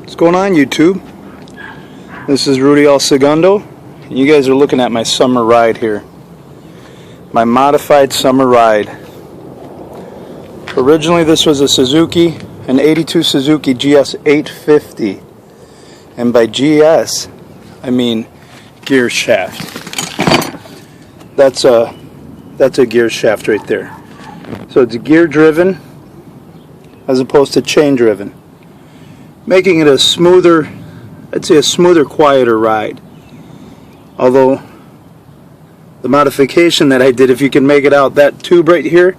What's going on, YouTube? This is Rudy El Segundo, and you guys are looking at my summer ride here. My modified summer ride. Originally this was a Suzuki, an 82 Suzuki GS850. And by GS, I mean gear shaft. That's a gear shaft right there. So it's gear driven as opposed to chain driven, making it a smoother, I'd say a smoother, quieter ride. Although the modification that I did, if you can make it out, that tube right here,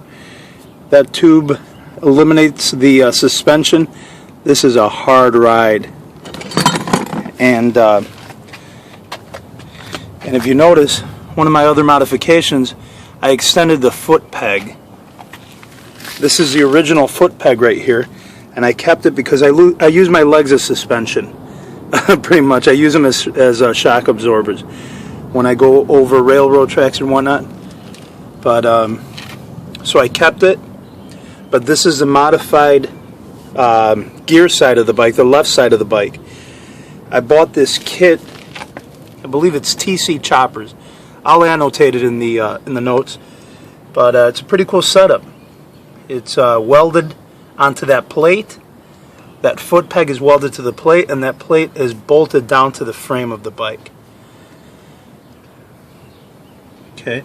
that tube eliminates the suspension. This is a hard ride, and if you notice, one of my other modifications, I extended the foot peg. This is the original foot peg right here, and I kept it because I use my legs as suspension. Pretty much, I use them as shock absorbers when I go over railroad tracks and whatnot. But so I kept it. But this is the modified gear side of the bike, the left side of the bike. I bought this kit. I believe it's TC Choppers. I'll annotate it in the notes. But it's a pretty cool setup. It's welded onto that plate. That foot peg is welded to the plate, and that plate is bolted down to the frame of the bike. Okay.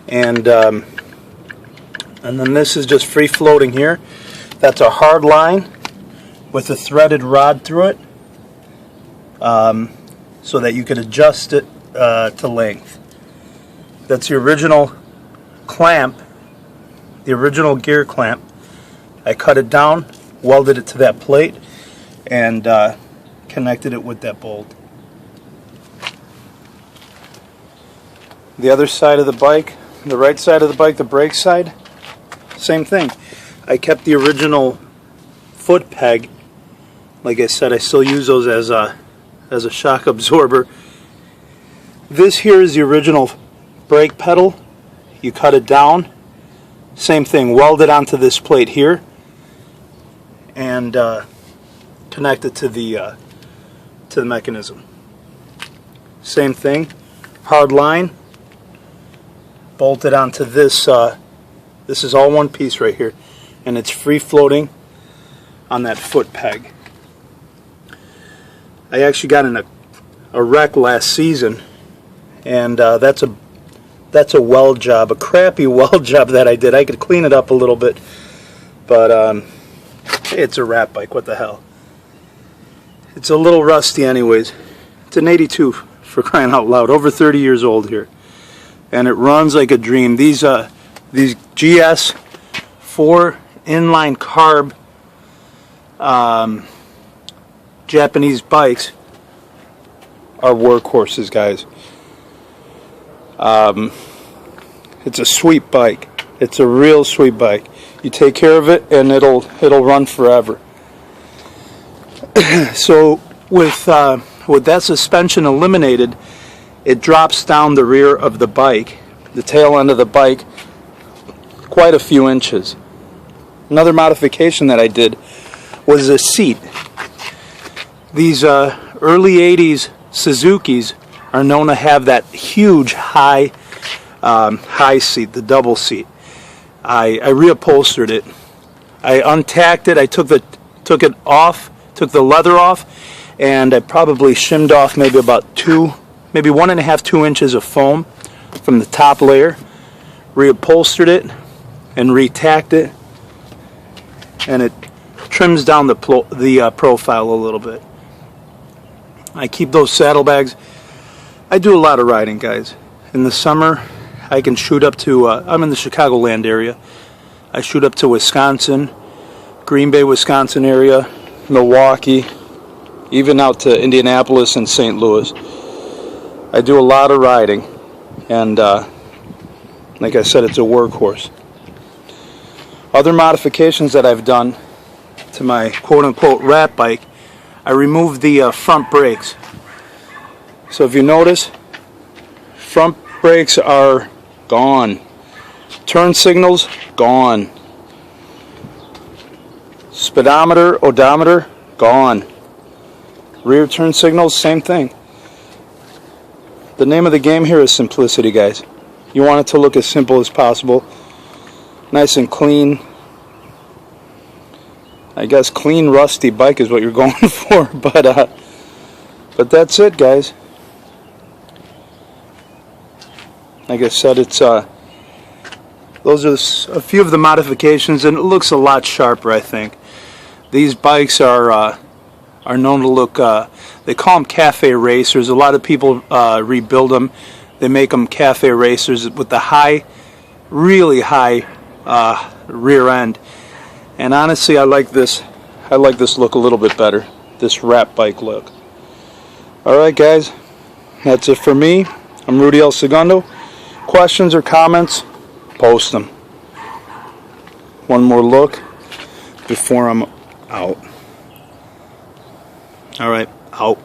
And then this is just free floating here. That's a hard line with a threaded rod through it, so that you could adjust it to length. That's the original clamp, the original gear clamp. I cut it down, welded it to that plate, and connected it with that bolt. The other side of the bike, the right side of the bike, the brake side, same thing. I kept the original foot peg. Like I said, I still use those as a shock absorber. This here is the original brake pedal. You cut it down. Same thing, welded onto this plate here, and connect it to the mechanism. Same thing, hard line, bolted onto this. This is all one piece right here, and it's free floating on that foot peg. I actually got in a wreck last season, and that's a weld job, a crappy weld job that I did. I could clean it up a little bit, but it's a rat bike, what the hell. It's a little rusty anyways. It's an 82, for crying out loud, over 30 years old here. And it runs like a dream. These GS4 inline carb Japanese bikes are workhorses, guys. It's a sweet bike. It's a real sweet bike. You take care of it, and it'll run forever. So with that suspension eliminated, it drops down the rear of the bike, the tail end of the bike, quite a few inches. Another modification that I did was a seat. These early 80s Suzukis are known to have that huge high seat, the double seat. I reupholstered it. I untacked it. I took it off, took the leather off, and I probably shimmed off maybe about 1.5 to 2 inches of foam from the top layer. Reupholstered it and retacked it, and it trims down the profile a little bit. I keep those saddlebags. I do a lot of riding, guys. In the summer, I can shoot up to, I'm in the Chicagoland area. I shoot up to Wisconsin, Green Bay, Wisconsin area, Milwaukee, even out to Indianapolis and St. Louis. I do a lot of riding, and like I said, it's a workhorse. Other modifications that I've done to my quote-unquote rat bike, I removed the front brakes. So if you notice, front brakes are gone. Turn signals, gone. Speedometer, odometer, Gone. Rear turn signals, same thing. The name of the game here is simplicity, guys. You want it to look as simple as possible. Nice and clean. I guess clean, rusty bike is what you're going for, but that's it, guys. Like I said, it's those are a few of the modifications, and it looks a lot sharper, I think. These bikes are known to look. They call them cafe racers. A lot of people rebuild them. They make them cafe racers with the high, really high rear end. And honestly, I like this. I like this look a little bit better. This wrap bike look. All right, guys. That's it for me. I'm Rudy El Segundo. Questions or comments? Post them. One more look before I'm out. All right, out.